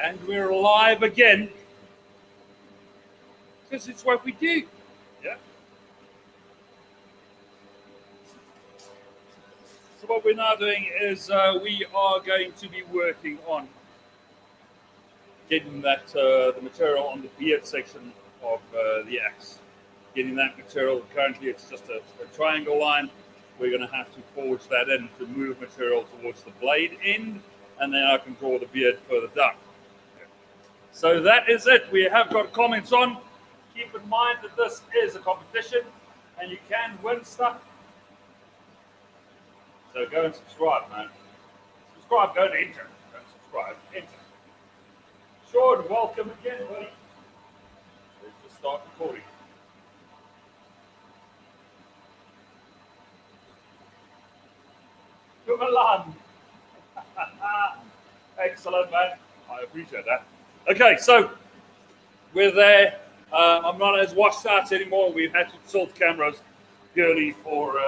And we're live again. Because it's what we do. Yeah. So what we're now doing is we are going to be working on getting that the material on the beard section of the axe. Getting that material. Currently it's just a triangle line. We're going to have to forge that in to move material towards the blade end, and then I can draw the beard further down. So that is it. We have got comments on. Keep in mind that this is a competition and you can win stuff. So go and subscribe, man. Subscribe, don't enter. Don't subscribe, enter. Sean, welcome again, buddy. Let's just start recording. Milan. Excellent, man. I appreciate that. Okay, so we're there. I'm not as washed out anymore. We've had to tilt cameras purely for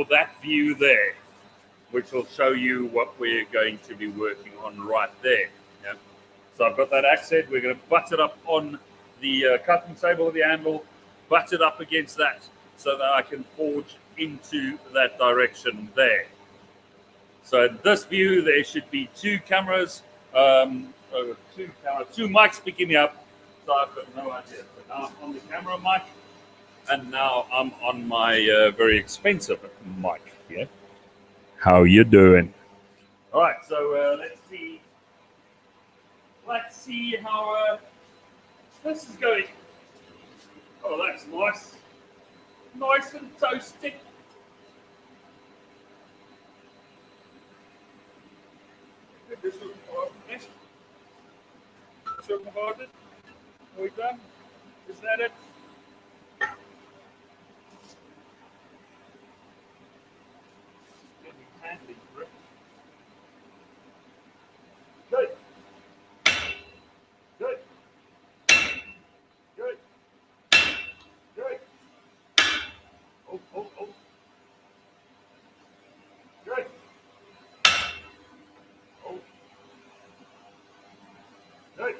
that view there, which will show you what we're going to be working on right there. Yeah. So I've got that axe head. We're going to butt it up on the cutting table of the anvil, butt it up against that so that I can forge into that direction there. So in this view, there should be two mics picking me up. So I've got no idea. So now I'm on the camera mic, and now I'm on my very expensive mic here. How you doing? All right, so let's see. Let's see how this is going. Oh, that's nice. Nice and toasty. This was talking about it. Are we done? Is that it? Handling grip. Good. Good. Good. Good. Oh, oh, oh. Good. Oh. Good.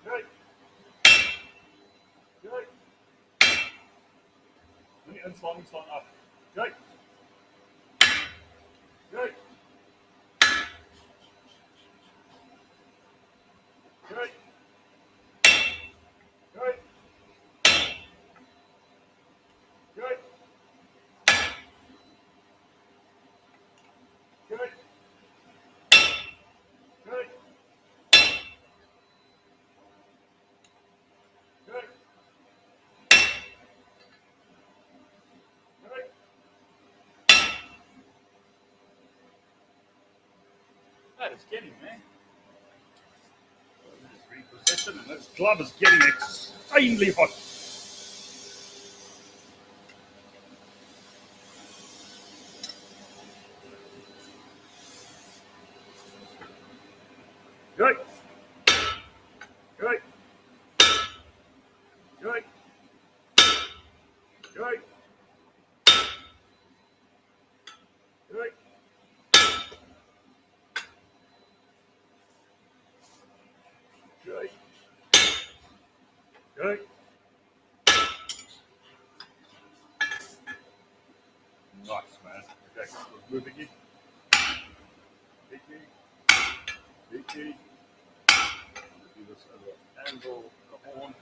Good. Good. Let me unslung up. Good. Good. Good. Good. Good. Good. Good. Good. Good. That is getting me. Reposition, and this glove is getting extremely hot. Good. Good. Good. Good. Good. Good. Good. Nice, man. Okay, let's move again. Big key. Big key. Let's do this over angle, the horn.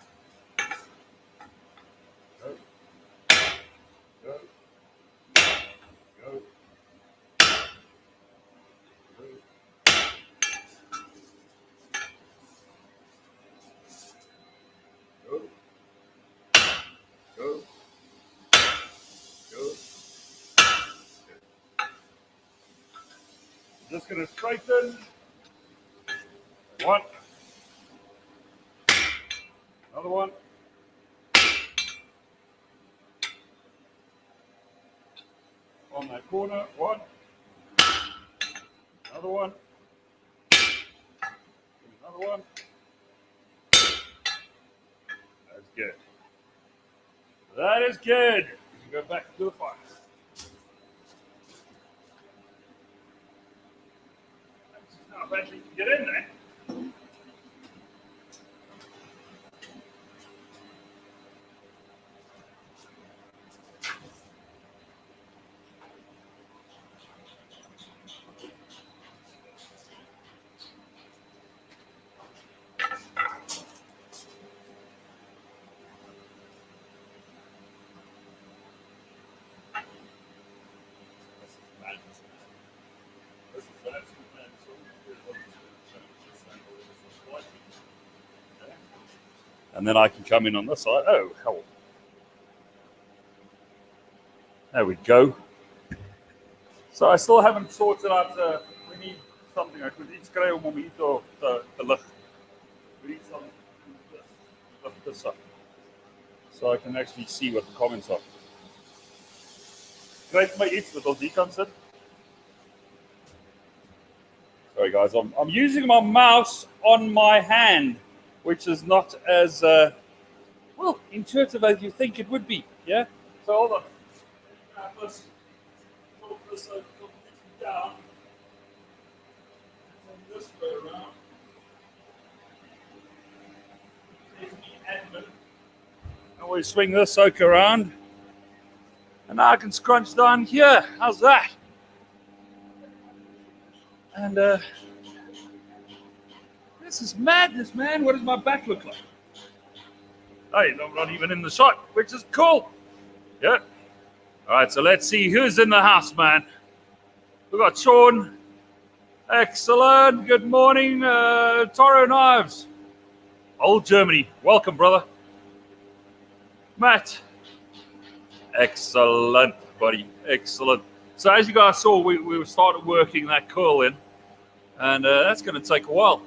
Go. Go. Go. Go. Go. Go. Go. Just going to straighten. One. Another one. On that corner. One. Another one. Another one. That's good. That is good. You can go back to the fire. Now I've actually get in there. And then I can come in on this side. Oh, hell. There we go. So I still haven't sorted out, we need something. I could skryf om hier te lig. We need something to lift this up. So I can actually see what the comments are. Skryf my iets wat ons hier kan sit. Sorry guys, I'm using my mouse on my hand, which is not as well intuitive as you think it would be. Yeah. So hold on. Let's flip this down. Turn this way around. There's the admin. And we swing this soak around, and now I can scrunch down here. How's that? And this is madness, man. What does my back look like? Hey, I'm not even in the shot, which is cool. Yeah. All right, so let's see who's in the house, man. We've got Sean. Excellent. Good morning, Toro Knives. Old Germany. Welcome, brother. Matt. Excellent, buddy. Excellent. So as you guys saw, we started working that coil in, and that's going to take a while.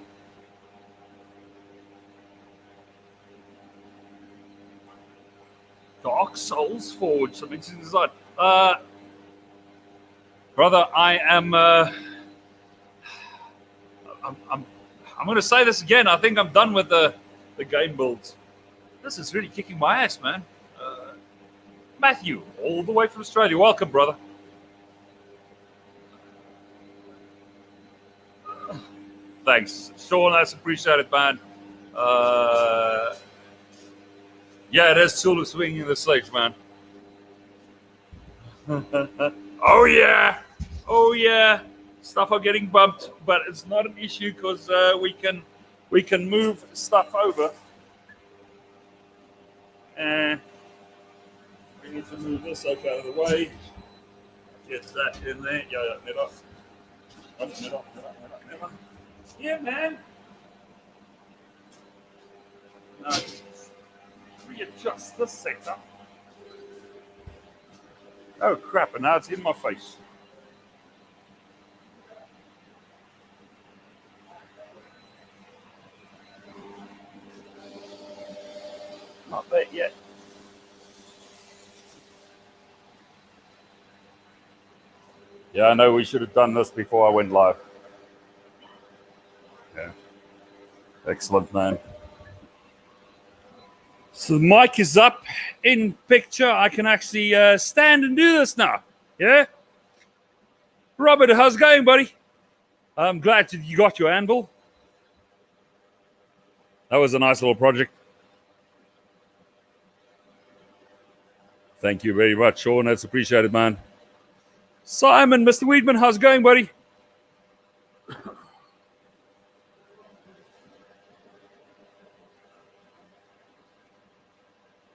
Dark Souls Forge, some interesting design. Brother, I am. I'm going to say this again. I think I'm done with the game builds. This is really kicking my ass, man. Matthew, all the way from Australia. Welcome, brother. Thanks, Sean. That's appreciated, man. Yeah, it is Sulu swinging the sledge, man. Oh yeah, oh yeah. Stuff are getting bumped, but it's not an issue because we can move stuff over. And we need to move this out of the way. Get that in there. Yeah, never. Yeah, man. Now, readjust the setup. Oh crap! And now it's in my face. Not there yet. Yeah, I know we should have done this before I went live. Yeah. Excellent, man. So the mic is up in picture. I can actually stand and do this now. Yeah? Robert, how's it going, buddy? I'm glad that you got your anvil. That was a nice little project. Thank you very much, Sean. That's appreciated, man. Simon, Mr. Weedman, how's it going, buddy?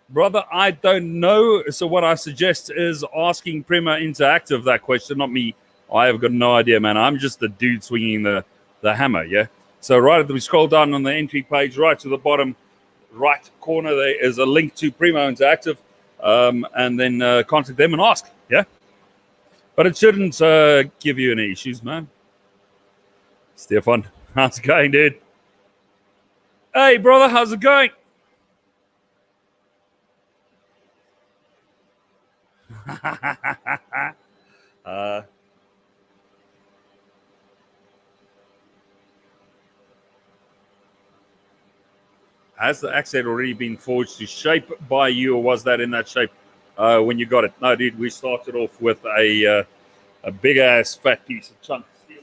Brother, I don't know. So what I suggest is asking Prima Interactive that question, not me. I have got no idea, man. I'm just the dude swinging the hammer, yeah? So right at we scroll down on the entry page, right to the bottom right corner, there is a link to Prima Interactive, and then contact them and ask, yeah? But it shouldn't give you any issues, man. Stefan, how's it going, dude? Hey, brother, how's it going? Has the axe head already been forged to shape by you, or was that in that shape when you got it? No, dude, we started off with a big ass fat piece of chunk of steel.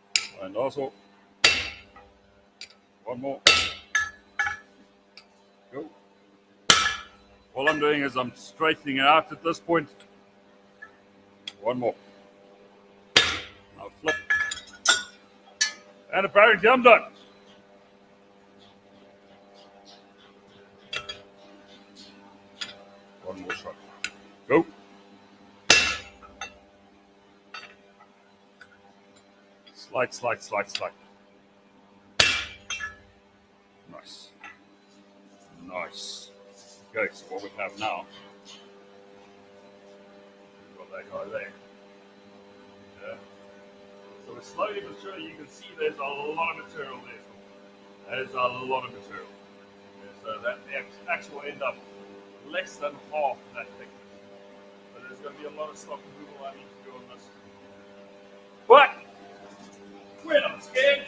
And also, one more. Go. All I'm doing is I'm straightening it out at this point. One more. Now flip. And apparently I'm done. One more shot. Go. Slide, slide, slide, slide. Nice. Nice. Okay, so what we have now, we've got that guy there. Yeah. So we're slowly but surely, you can see there's a lot of material there. There's a lot of material. Yeah, so that actually will end up less than half that thickness. So there's going to be a lot of stock removal I need to do on this. But we're not scared.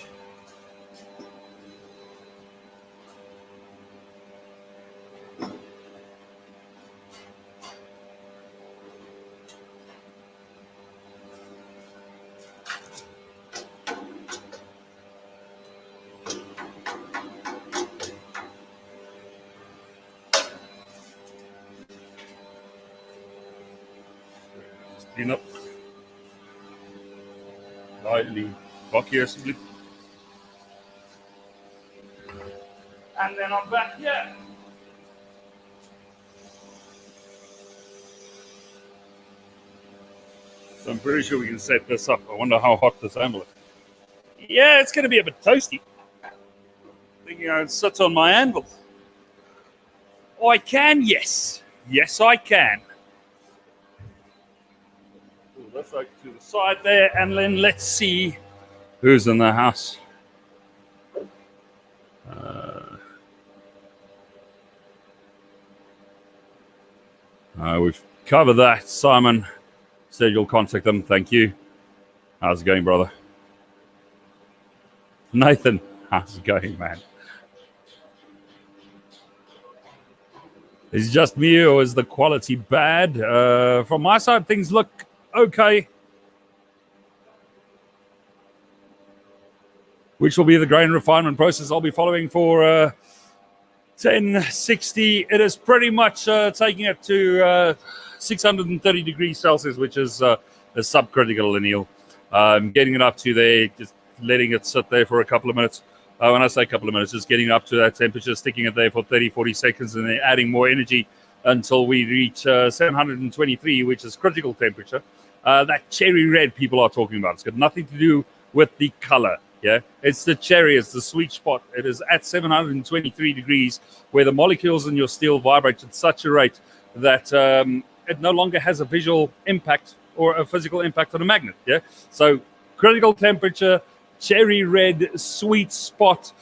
Clean up. Lightly back here simply. And then I'm back here. So I'm pretty sure we can set this up. I wonder how hot this anvil is. Yeah, it's going to be a bit toasty. Thinking I would sit on my anvil. Oh, I can, yes. Yes, I can. Let's go to the side there, and then let's see who's in the house. We've covered that. Simon said you'll contact them. Thank you. How's it going, brother? Nathan, how's it going, man? Is it just me, or is the quality bad? From my side, things look okay. Which will be the grain refinement process I'll be following for 1060. It is pretty much taking it to 630 degrees Celsius, which is a subcritical anneal. Getting it up to there, just letting it sit there for a couple of minutes. When I say a couple of minutes, just getting up to that temperature, sticking it there for 30, 40 seconds, and then adding more energy until we reach 723, which is critical temperature. That cherry red people are talking about. It's got nothing to do with the color. Yeah, it's the cherry, it's the sweet spot. It is at 723 degrees where the molecules in your steel vibrate at such a rate that it no longer has a visual impact or a physical impact on a magnet. Yeah, so critical temperature, cherry red, sweet spot,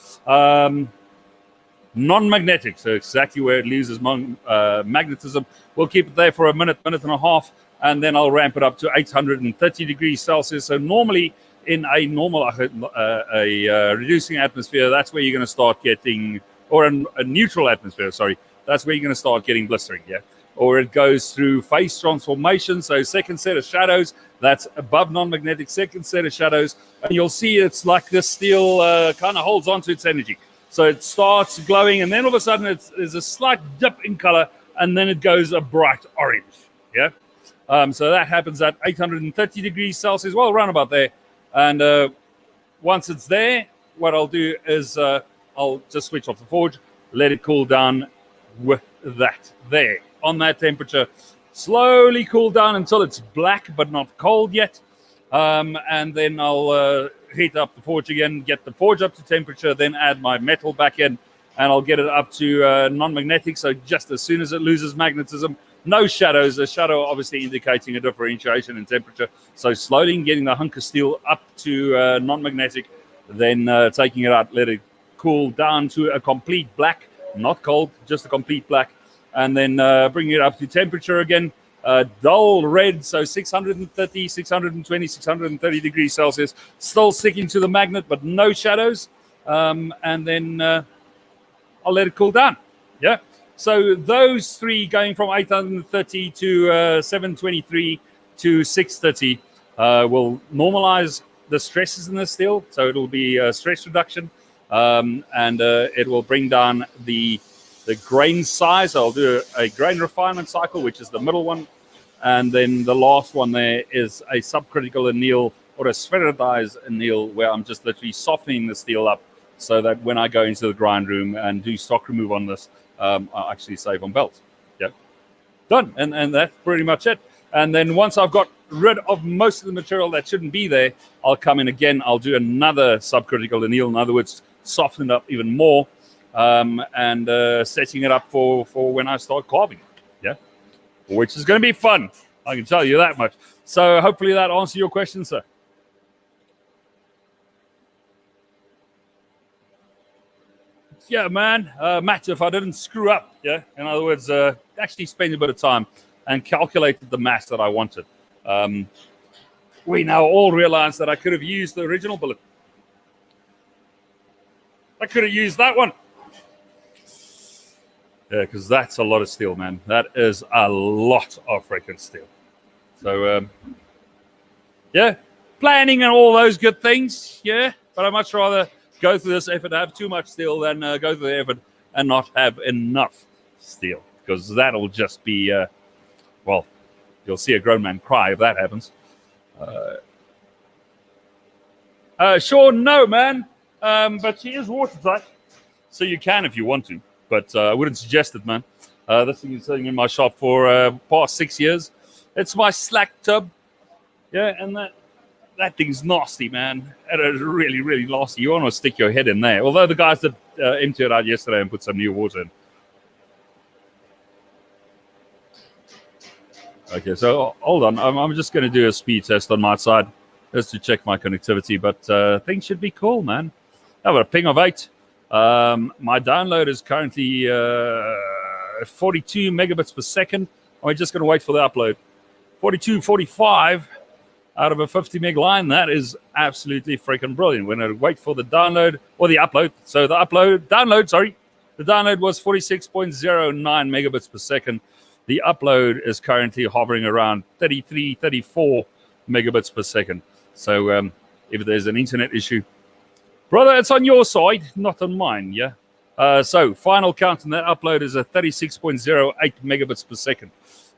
non-magnetic. So exactly where it loses magnetism. We'll keep it there for a minute, minute and a half, and then I'll ramp it up to 830 degrees Celsius. So normally, in a normal, reducing atmosphere, that's where you're going to start getting, or a neutral atmosphere, sorry, that's where you're going to start getting blistering, yeah? Or it goes through phase transformation, so second set of shadows, that's above non-magnetic, second set of shadows, and you'll see it's like this steel kind of holds on to its energy. So it starts glowing, and then all of a sudden there's a slight dip in color, and then it goes a bright orange, yeah? So that happens at 830 degrees Celsius, well, around about there. And once it's there, what I'll do is I'll just switch off the forge, let it cool down with that there on that temperature. Slowly cool down until it's black but not cold yet. And then I'll heat up the forge again, get the forge up to temperature, then add my metal back in, and I'll get it up to non-magnetic. So just as soon as it loses magnetism, no shadows, a shadow obviously indicating a differentiation in temperature. So slowly getting the hunk of steel up to non-magnetic, then taking it out, let it cool down to a complete black, not cold, just a complete black, and then bringing it up to temperature again, dull red, so 630, 620, 630 degrees Celsius, still sticking to the magnet, but no shadows, and then I'll let it cool down, yeah? So those three going from 830 to 723 to 630 will normalize the stresses in the steel, so it'll be stress reduction, and it will bring down the grain size. I'll do a grain refinement cycle, which is the middle one, and then the last one there is a subcritical anneal or a spheroidized anneal, where I'm just literally softening the steel up so that when I go into the grind room and do stock remove on this, I actually save on belts. Yeah, done, and that's pretty much it. And then once I've got rid of most of the material that shouldn't be there, I'll come in again. I'll do another subcritical anneal, in other words, soften it up even more, and setting it up for when I start carving it. Yeah, which is going to be fun. I can tell you that much. So hopefully that answers your question, sir. Yeah, man. Matt, if I didn't screw up, yeah, in other words, actually spend a bit of time and calculated the mass that I wanted. We now all realize that I could have used the original bullet. I could have used that one. Yeah, because that's a lot of steel, man. That is a lot of freaking steel. So, yeah, planning and all those good things, yeah. But I'd much rather go through this effort to have too much steel than go through the effort and not have enough steel. Because that'll just be, well, you'll see a grown man cry if that happens. Sure, no, man. But she is watertight. So you can if you want to. But I wouldn't suggest it, man. This thing is sitting in my shop for past 6 years. It's my slack tub. Yeah, and that thing's nasty, man. It is really, really nasty. You want to stick your head in there. Although the guys did empty it out yesterday and put some new water in. Okay, so hold on. I'm just going to do a speed test on my side just to check my connectivity. But things should be cool, man. I've got a ping of 8. My download is currently 42 megabits per second. I'm just going to wait for the upload. 42, 45 out of a 50 meg line. That is absolutely freaking brilliant. We're going to wait for the download or the upload. So the download was 46.09 megabits per second. The upload is currently hovering around 33, 34 megabits per second. So if there's an internet issue, brother, it's on your side, not on mine, yeah? So final count on that upload is a 36.08 megabits per second.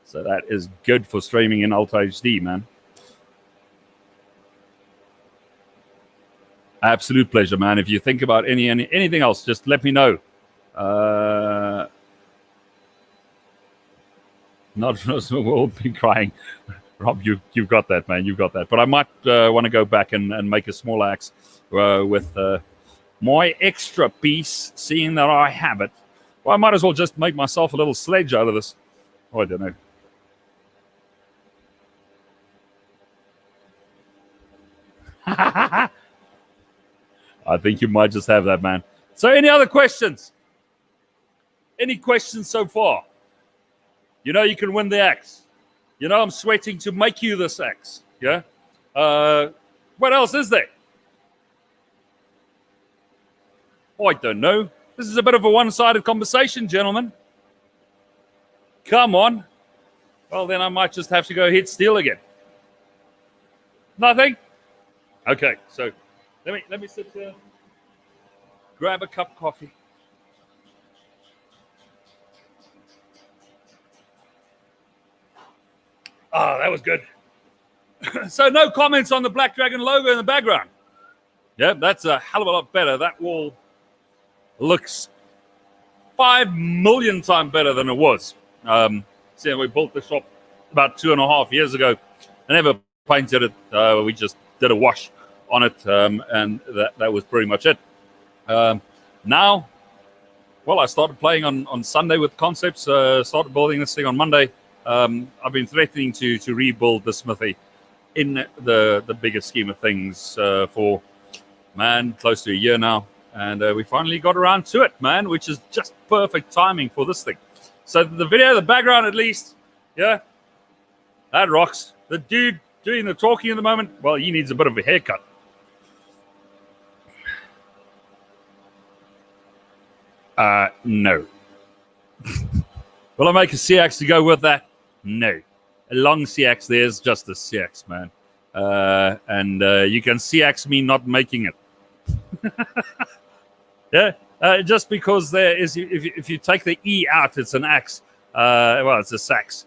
So that is good for streaming in Ultra HD, man. Absolute pleasure, man. If you think about anything else, just let me know. Not we'll be crying. Rob, you've got that, man. You've got that. But I might want to go back and make a small axe with my extra piece, seeing that I have it. Well, I might as well just make myself a little sledge out of this. Oh, I don't know. I think you might just have that, man. So any other questions? Any questions so far? You know you can win the axe. You know I'm sweating to make you this axe. Yeah? What else is there? Oh, I don't know. This is a bit of a one-sided conversation, gentlemen. Come on. Well, then I might just have to go hit steel again. Nothing? Okay, so let me sit here, grab a cup of coffee. Oh, that was good. So no comments on the Black Dragon logo in the background. Yeah, that's a hell of a lot better. That wall looks 5 million times better than it was. See, we built the shop about 2.5 years ago. I never painted it. We just did a wash on it, and that was pretty much it. Now, well, I started playing on Sunday with concepts. Started building this thing on Monday. I've been threatening to rebuild the smithy in the bigger scheme of things for, man, close to a year now. And we finally got around to it, man, which is just perfect timing for this thing. So the video, the background at least, yeah, that rocks. The dude doing the talking at the moment, well, he needs a bit of a haircut. No. Will I make a CX to go with that? No. A long CX, there's just a CX, man. and you can see me not making it. Yeah, just because there is, if you take the E out, it's an axe. Well, it's a sax.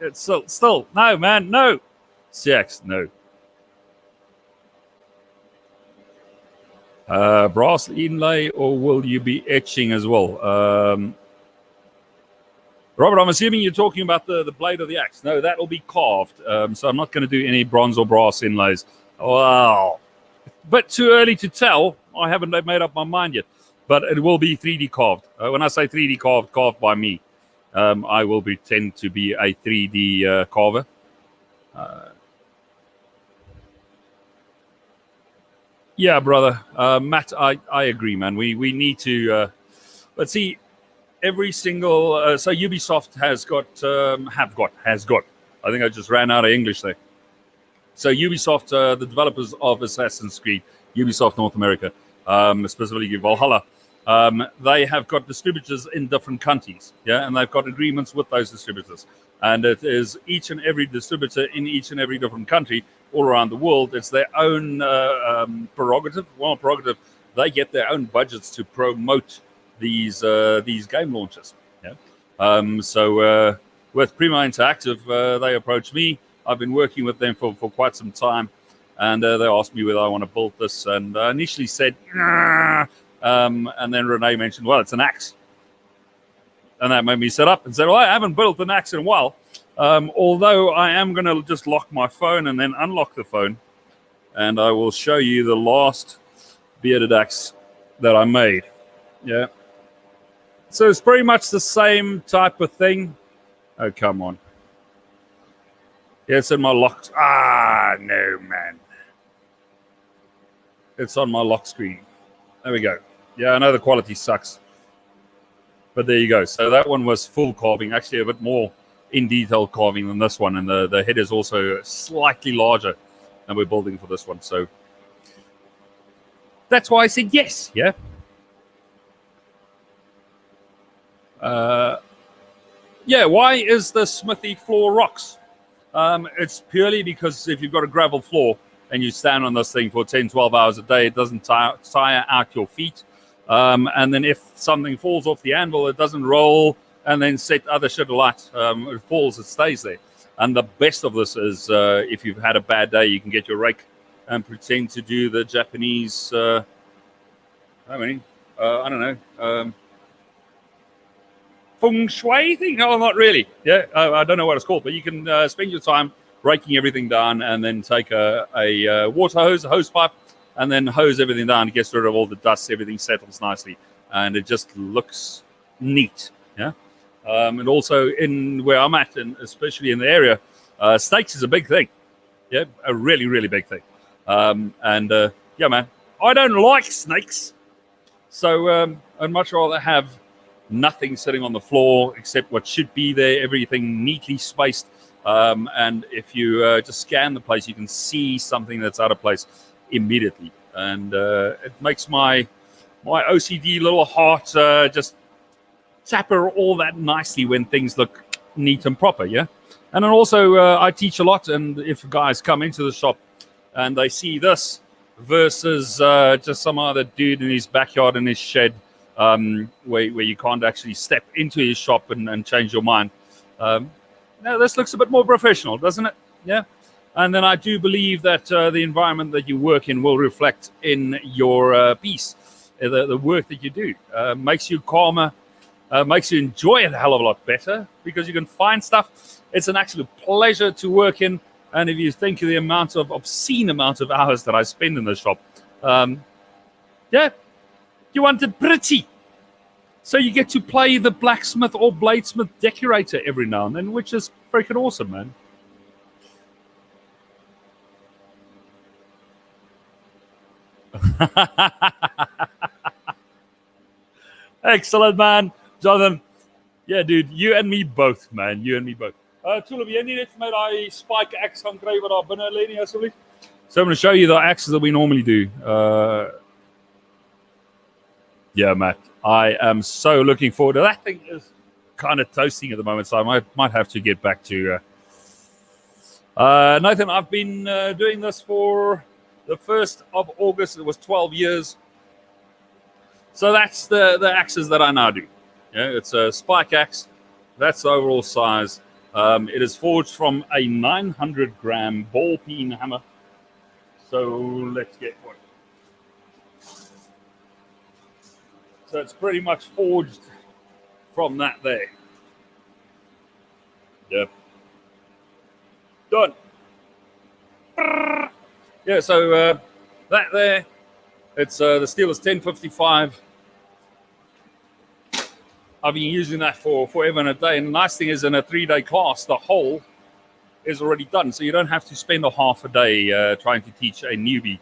It's still no, man, no. Sax, no. Brass inlay, or will you be etching as well? Robert, I'm assuming you're talking about the blade of the axe. No, that'll be carved. So I'm not going to do any bronze or brass inlays. Wow. But too early to tell. I haven't made up my mind yet. But it will be 3D carved. When I say 3D carved by me, I will pretend to be a 3D carver. Yeah, brother. Matt, I agree, man. We need to... let's see. Every single... so Ubisoft has got... I think I just ran out of English there. So Ubisoft, the developers of Assassin's Creed, Ubisoft North America, specifically Valhalla, they have got distributors in different countries, yeah, and they've got agreements with those distributors. And it is each and every distributor in each and every different country all around the world. It's their own prerogative. Well, prerogative. They get their own budgets to promote these game launches. Yeah. So with Prima Interactive, they approached me. I've been working with them for quite some time, and they asked me whether I want to build this. And I initially said, nah. And then Renee mentioned, well, it's an axe. And that made me sit up and say, well, I haven't built an axe in a while. Although I am going to just lock my phone and then unlock the phone. And I will show you the last bearded axe that I made. Yeah. So it's pretty much the same type of thing. Oh, come on. Yeah, it's in my lock. Ah, no, man. It's on my lock screen. There we go. Yeah, I know the quality sucks. But there you go. So that one was full carving, actually a bit more in detail carving than this one. And the head is also slightly larger than we're building for this one. So that's why I said yes, yeah. Yeah, why is the smithy floor rocks? It's purely because if you've got a gravel floor and you stand on this thing for 10, 12 hours a day, it doesn't tire out your feet. And then if something falls off the anvil, it doesn't roll and then set other shit alight. It falls, it stays there. And the best of this is if you've had a bad day, you can get your rake and pretend to do the Japanese, I don't know, feng shui thing? No, not really. Yeah, I don't know what it's called, but you can spend your time raking everything down and then take a water hose, a hose pipe, and then hose everything down. It gets rid of all the dust. Everything settles nicely, and it just looks neat. Yeah, and also in where I'm at, and especially in the area, snakes is a big thing. Yeah, a really, really big thing. Yeah, man, I don't like snakes, so I'd much rather have nothing sitting on the floor except what should be there, everything neatly spaced. And if you just scan the place, you can see something that's out of place immediately. And it makes my OCD little heart just tapper all that nicely when things look neat and proper, yeah? And then also I teach a lot, and if guys come into the shop and they see this versus just some other dude in his backyard in his shed, where you can't actually step into his shop and change your mind. Now, this looks a bit more professional, doesn't it? Yeah. And then I do believe that the environment that you work in will reflect in your piece. The work that you do makes you calmer, makes you enjoy it a hell of a lot better because you can find stuff. It's an absolute pleasure to work in. And if you think of the obscene amount of hours that I spend in the shop, yeah, you want it pretty. So you get to play the blacksmith or bladesmith decorator every now and then, which is freaking awesome, man. Excellent, man. Jonathan. Yeah, dude, you and me both, man. You and me both. Tool, heb jy nie net vir my daai spike axe gaan kry wat daar binne lê nie asseblief? So I'm going to show you the axes that we normally do. Yeah, Matt, I am so looking forward to that. Thing is kind of toasting at the moment, so I might have to get back to Nathan, I've been doing this for the 1st of August. It was 12 years. So that's the axes that I now do. Yeah, it's a spike axe. That's the overall size. It is forged from a 900-gram ball peen hammer. So let's get one. So it's pretty much forged from that there. Yep. Done. Yeah, so that there, it's the steel is 1055. I've been using that for forever and a day. And the nice thing is, in a 3-day class, the hole is already done. So you don't have to spend a half a day trying to teach a newbie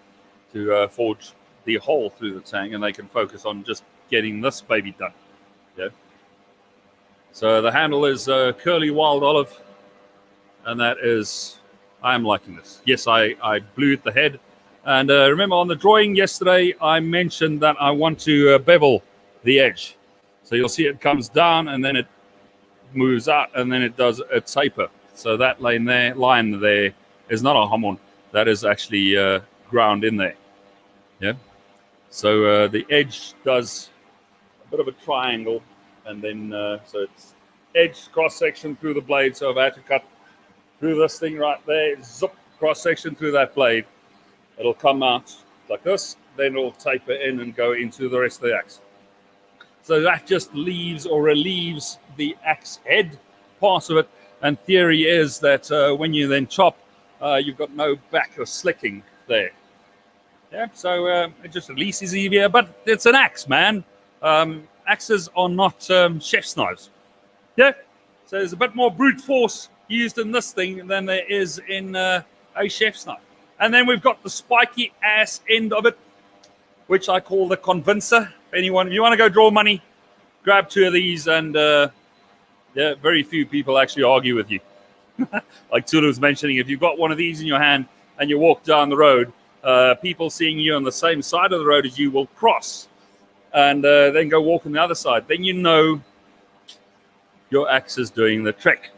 to forge the hole through the tang, and they can focus on just getting this baby done. Yeah. So the handle is curly wild olive, and that is, I am liking this. Yes, I blued the head. And remember on the drawing yesterday, I mentioned that I want to bevel the edge. So you'll see it comes down and then it moves out and then it does a taper. So that line there is not a hamon. That is actually ground in there. Yeah. So the edge does a bit of a triangle, and then so it's edge cross section through the blade. So if I had to cut through this thing right there, zip cross section through that blade, it'll come out like this. Then it'll taper in and go into the rest of the axe. So that just leaves or relieves the axe head part of it. And theory is that when you then chop, you've got no back or slicking there. Yeah, so it just releases easier, but it's an axe, man. Axes are not chef's knives. Yeah, so there's a bit more brute force used in this thing than there is in a chef's knife. And then we've got the spiky ass end of it, which I call the convincer. If you want to go draw money, grab 2 of these, and yeah, very few people actually argue with you. Like Tulu was mentioning, if you've got one of these in your hand and you walk down the road, people seeing you on the same side of the road as you will cross and then go walk on the other side. Then you know your axe is doing the trick.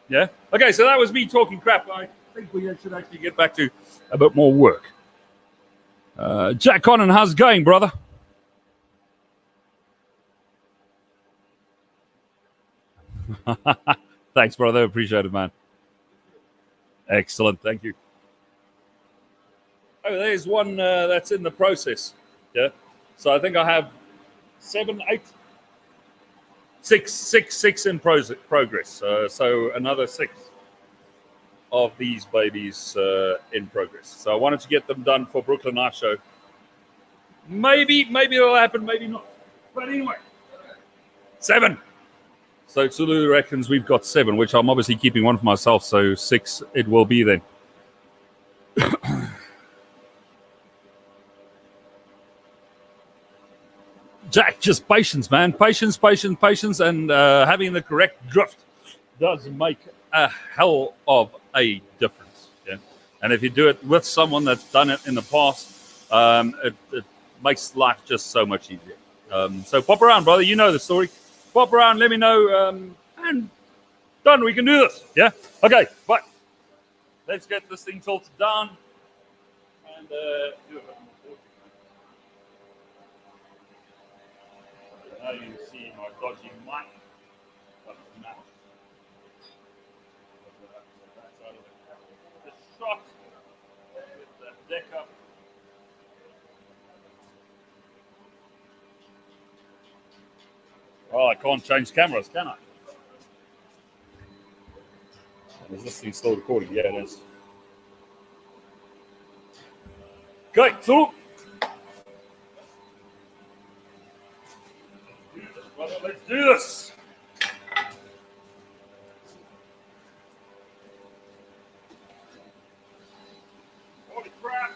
Yeah? Okay, so that was me talking crap. I think we should actually get back to a bit more work. Jack Connon, how's it going, brother? Thanks, brother. Appreciate it, man. Excellent. Thank you. Oh, there's one that's in the process. Yeah. So I think I have 7, 8, 6 in progress. So another 6 of these babies in progress. So I wanted to get them done for Brooklyn Knife Show. Maybe it'll happen, maybe not. But anyway, 7. So Tsulu reckons we've got 7, which I'm obviously keeping one for myself. So 6 it will be then. Jack, just patience, man. Patience, and having the correct drift does make a hell of a difference. Yeah, and if you do it with someone that's done it in the past, it makes life just so much easier. So pop around, brother. You know the story. Pop around, let me know, and done. We can do this. Yeah. Okay, but let's get this thing tilted down and do it. Now you can see my dodgy mic. But now, that's out of the shot. Get that deck up. Oh, I can't change cameras, can I? Is this thing still recording? Yeah, it is. Okay, so let's do this. Holy crap.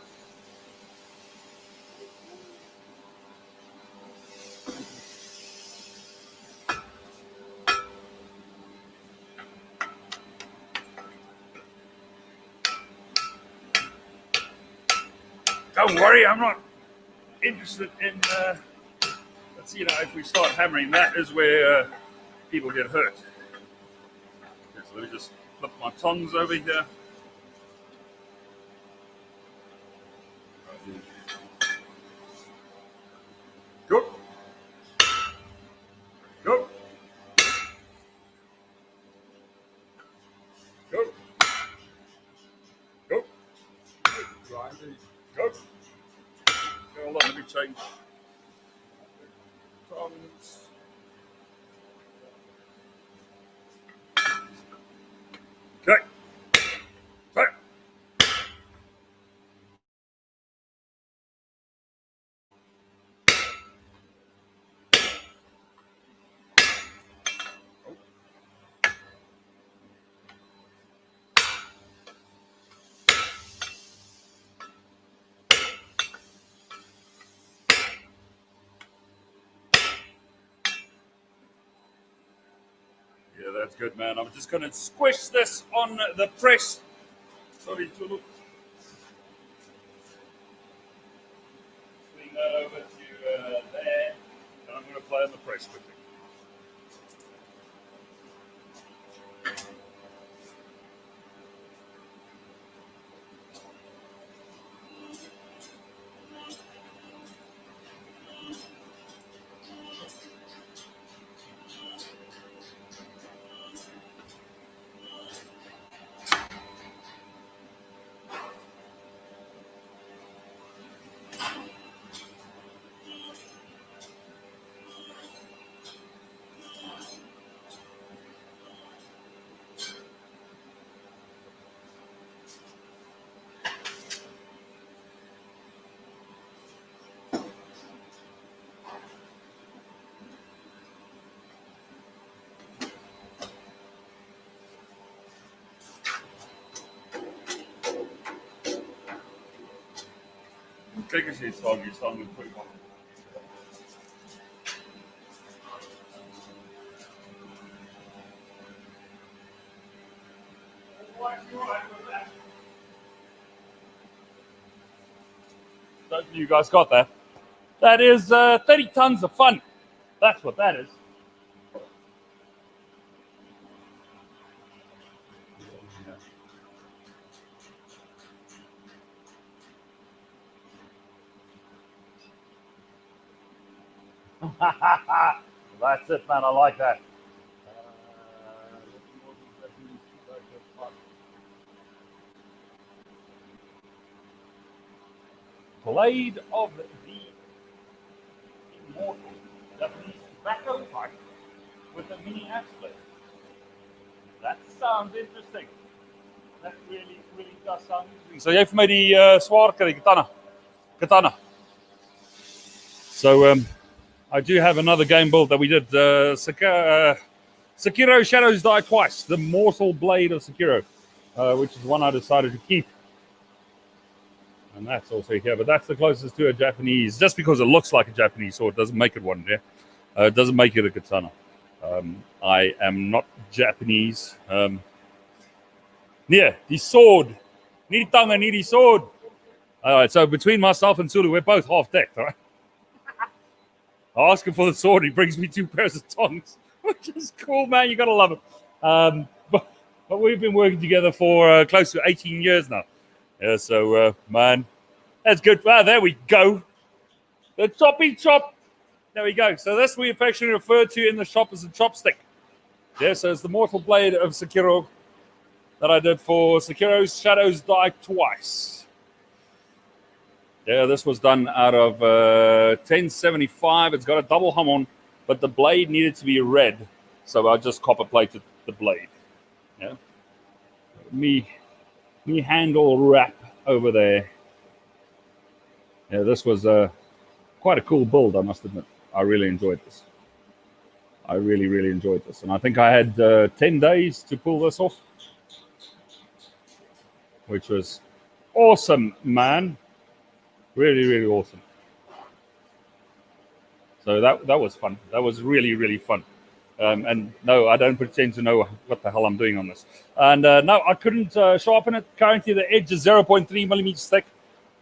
Don't worry, I'm not interested in if we start hammering, that is where people get hurt. Okay, so let me just flip my tongs over here. Go. Go. Go. Go. Go. Hold on, let me change. Okay. Right. Yeah, that's good, man. I'm just going to squish this on the press. Sorry to look. Swing that over to there. And I'm going to play on the press quickly. Kijk eens hier staan, hier staan we goed van. You guys got that? That is 30 tons of fun. That's what that is. That's it, man. I like that. Blade of the Immortal Japanese tobacco pipe with a mini axe blade. That sounds interesting. That really does sound interesting. So jy het vir my die swaar kry katana. So I do have another game build that we did. Sekiro Shadows Die Twice, the Mortal Blade of Sekiro, which is one I decided to keep. And that's also here, but that's the closest to a Japanese, just because it looks like a Japanese sword doesn't make it one, yeah? It doesn't make it a katana. I am not Japanese. Yeah, the sword. Nie die tang en nie die sword. All right, so between myself and Zulu, we're both half-decked, all right? I ask him for the sword, he brings me 2 pairs of tongs, which is cool, man. You gotta love it. But we've been working together for close to 18 years now. Yeah, so man, that's good. Ah, there we go. The choppy chop. There we go. So this we affectionately refer to in the shop as a chopstick. Yeah, so it's the Mortal Blade of Sekiro that I did for Sekiro's Shadows Die Twice. Yeah, this was done out of 1075. It's got a double hum on, but the blade needed to be red, so I just copper plated the blade. Yeah, me handle wrap over there. Yeah, this was quite a cool build, I must admit. I really enjoyed this. I really enjoyed this, and I think I had 10 days to pull this off, which was awesome, man. Really awesome. So that was fun. That was really fun. And no, I don't pretend to know what the hell I'm doing on this. And no, I couldn't sharpen it. Currently, the edge is 0.3 millimeters thick.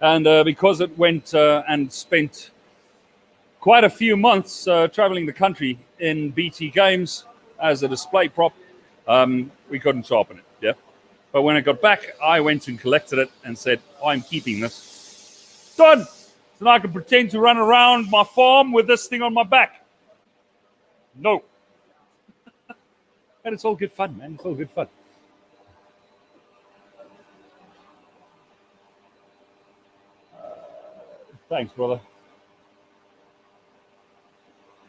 And because it went and spent quite a few months traveling the country in BT games as a display prop, we couldn't sharpen it. Yeah. But when it got back, I went and collected it and said, I'm keeping this. Done. So now I can pretend to run around my farm with this thing on my back. No. And it's all good fun, man. It's all good fun. Thanks, brother.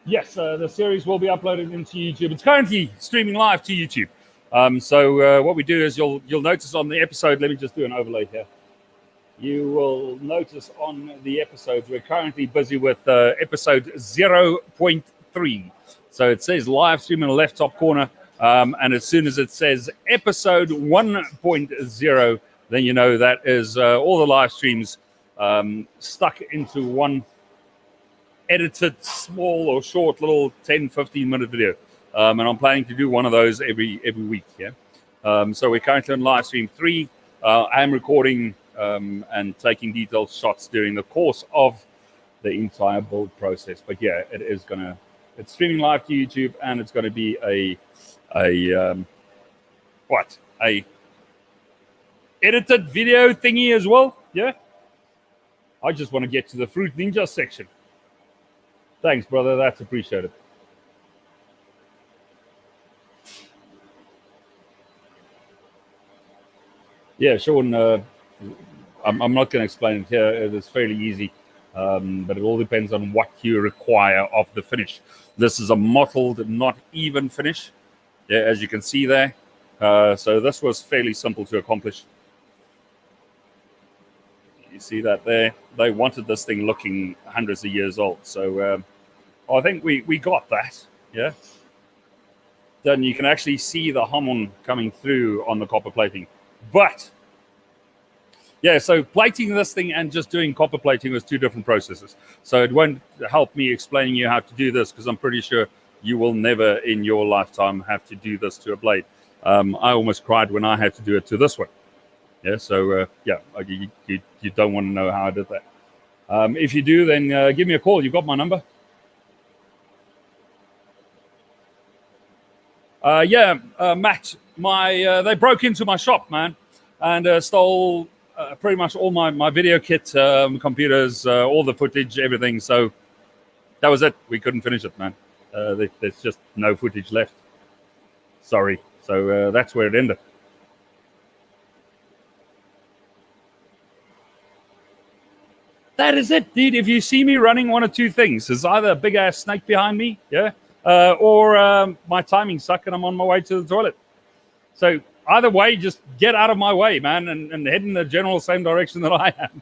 Yes, the series will be uploaded into YouTube. It's currently streaming live to YouTube. So what we do is you'll notice on the episode, let me just do an overlay here. You will notice on the episodes, we're currently busy with episode 0.3. So it says live stream in the left top corner. And as soon as it says episode 1.0, then you know that is all the live streams stuck into one edited small or short little 10-15 minute video. And I'm planning to do one of those every week. Yeah. So we're currently on live stream 3. I am recording and taking detailed shots during the course of the entire build process. But yeah, it's streaming live to YouTube, and it's going to be a edited video thingy as well. Yeah. I just want to get to the Fruit Ninja section. Thanks, brother. That's appreciated. Yeah, Sean, I'm not going to explain it here. It's fairly easy, but it all depends on what you require of the finish. This is a mottled, not even finish, yeah, as you can see there. So this was fairly simple to accomplish. You see that there? They wanted this thing looking hundreds of years old. So I think we got that, yeah. Then you can actually see the Hammond coming through on the copper plating. But, yeah, so plating this thing and just doing copper plating was two different processes. So it won't help me explaining you how to do this, because I'm pretty sure you will never in your lifetime have to do this to a blade. I almost cried when I had to do it to this one. Yeah, so, yeah, you don't want to know how I did that. If you do, then give me a call. You've got my number. Matt, they broke into my shop, man, and stole pretty much all my video kit, computers, all the footage, everything. So that was it. We couldn't finish it, man. There's just no footage left. Sorry. So that's where it ended. That is it, dude. If you see me running one of two things, there's either a big ass snake behind me, yeah, or my timing suck and I'm on my way to the toilet. So either way, just get out of my way, man, and head in the general same direction that I am.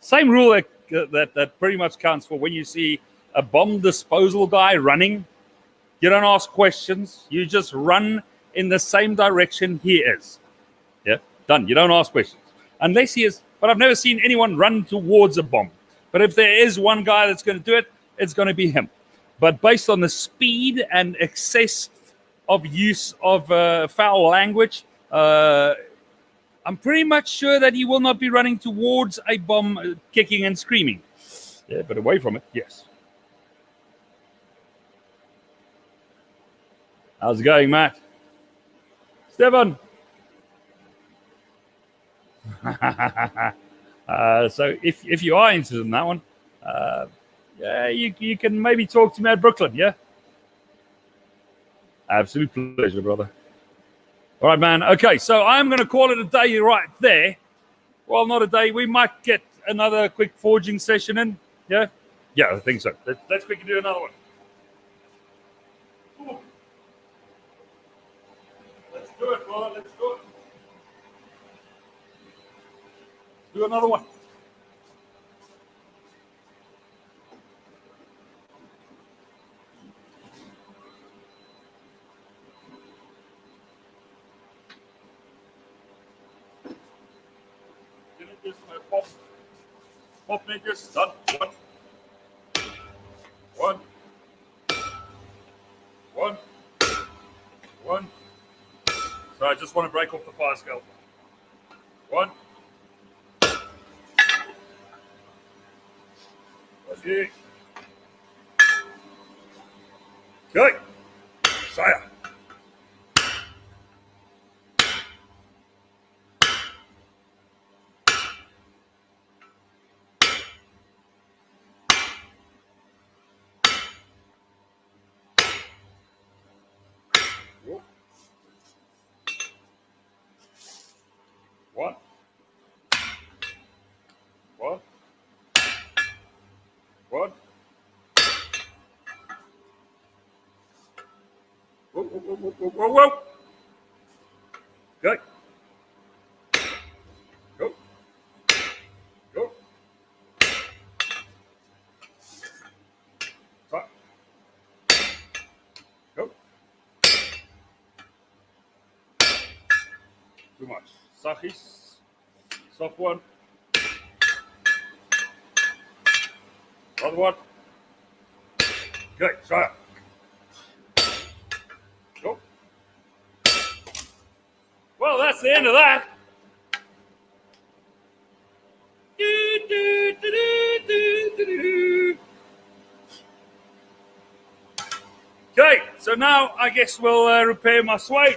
Same rule that pretty much counts for when you see a bomb disposal guy running. You don't ask questions. You just run in the same direction he is. Yeah, done. You don't ask questions. Unless he is, but I've never seen anyone run towards a bomb. But if there is one guy that's going to do it, it's going to be him. But based on the speed and excess of use of foul language, I'm pretty much sure that he will not be running towards a bomb, kicking and screaming. Yeah, but away from it, yes. How's it going, Matt? Stefan. So if you are interested in that one, yeah, you can maybe talk to me at Brooklyn, yeah? Absolute pleasure, brother. All right, man. Okay, so I'm going to call it a day right there. Well, not a day. We might get another quick forging session in, yeah? Yeah, I think so. Let's quickly do another one. Ooh. Let's do it, brother. Let's do it. Do another one. Pop makers, done. One. So I just want to break off the fire scale. One. Okay. Good. Sire. One. One. One. Whoa, whoa, whoa, whoa, whoa, whoa. Good. Go. Go. Stop. Go. Too much. Sachis. Soft one. Other one. Good. Start. Go. Well, that's the end of that. Okay, so now I guess we'll repair my sway.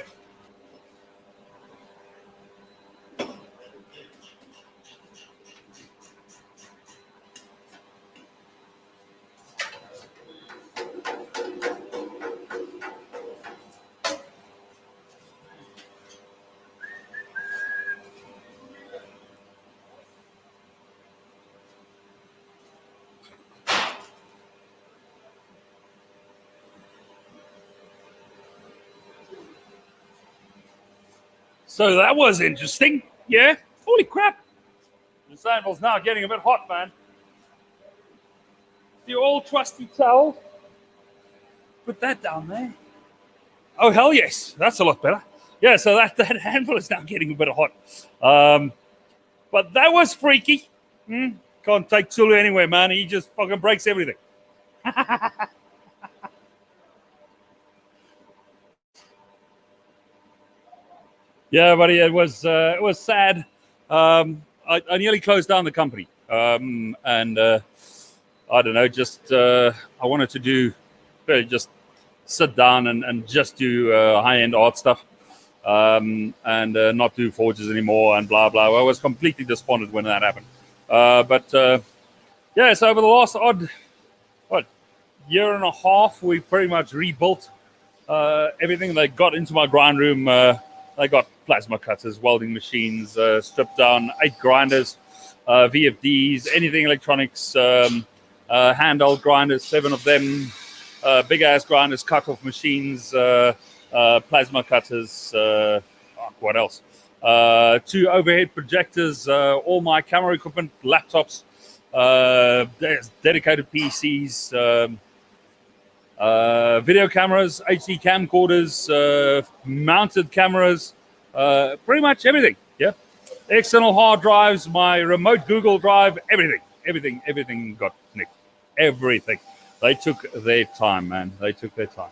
So that was interesting. Yeah. Holy crap. The sandal's now getting a bit hot, man. The old trusty towel. Put that down there. Oh, hell yes. That's a lot better. Yeah, so that handle is now getting a bit hot. But that was freaky. Can't take Tulu anywhere, man. He just fucking breaks everything. Yeah, buddy, it was sad. I nearly closed down the company, and I don't know. Just I wanted to do just sit down and just do high-end art stuff, and not do forges anymore, and blah blah. I was completely despondent when that happened. But yeah, so over the last year and a half, we pretty much rebuilt everything. They got into my grind room. They got plasma cutters, welding machines, stripped down 8 grinders, VFDs, anything electronics, handheld grinders, 7 of them, big ass grinders, cut-off machines, plasma cutters. What else? 2 overhead projectors, all my camera equipment, laptops, there's dedicated PCs. Video cameras, HD camcorders, mounted cameras, pretty much everything. Yeah, external hard drives, my remote Google Drive, everything got nicked. Everything. They took their time, man. They took their time.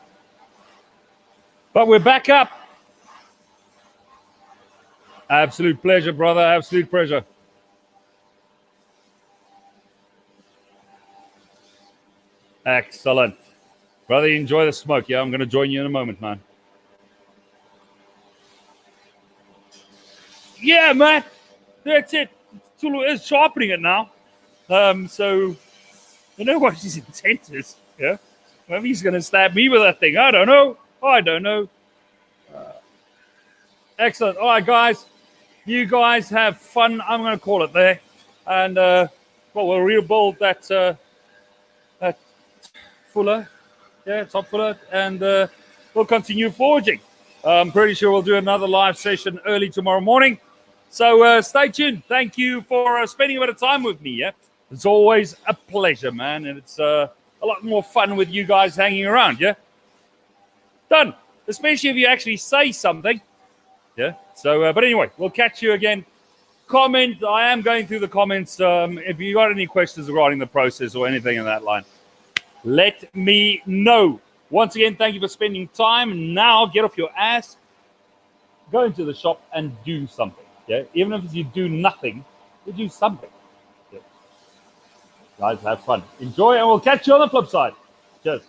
But we're back up. Absolute pleasure, brother. Absolute pleasure. Excellent. Brother, enjoy the smoke. Yeah, I'm going to join you in a moment, man. Yeah, man. That's it. Tulu is sharpening it now. So, you know what his intent is. Yeah. Maybe he's going to stab me with that thing. I don't know. Excellent. All right, guys. You guys have fun. I'm going to call it there. And, we'll rebuild that fuller. Yeah, top fuller, and we'll continue forging. I'm pretty sure we'll do another live session early tomorrow morning. So stay tuned. Thank you for spending a bit of time with me. Yeah, it's always a pleasure, man, and it's a lot more fun with you guys hanging around. Yeah, done. Especially if you actually say something. Yeah. So, but anyway, we'll catch you again. Comment. I am going through the comments. If you got any questions regarding the process or anything in that line, let me know. Once again, thank you for spending time. Now get off your ass, go into the shop and do something. Yeah, even if you do nothing, you do something. Yeah. Guys, have fun, enjoy, and we'll catch you on the flip side. Cheers.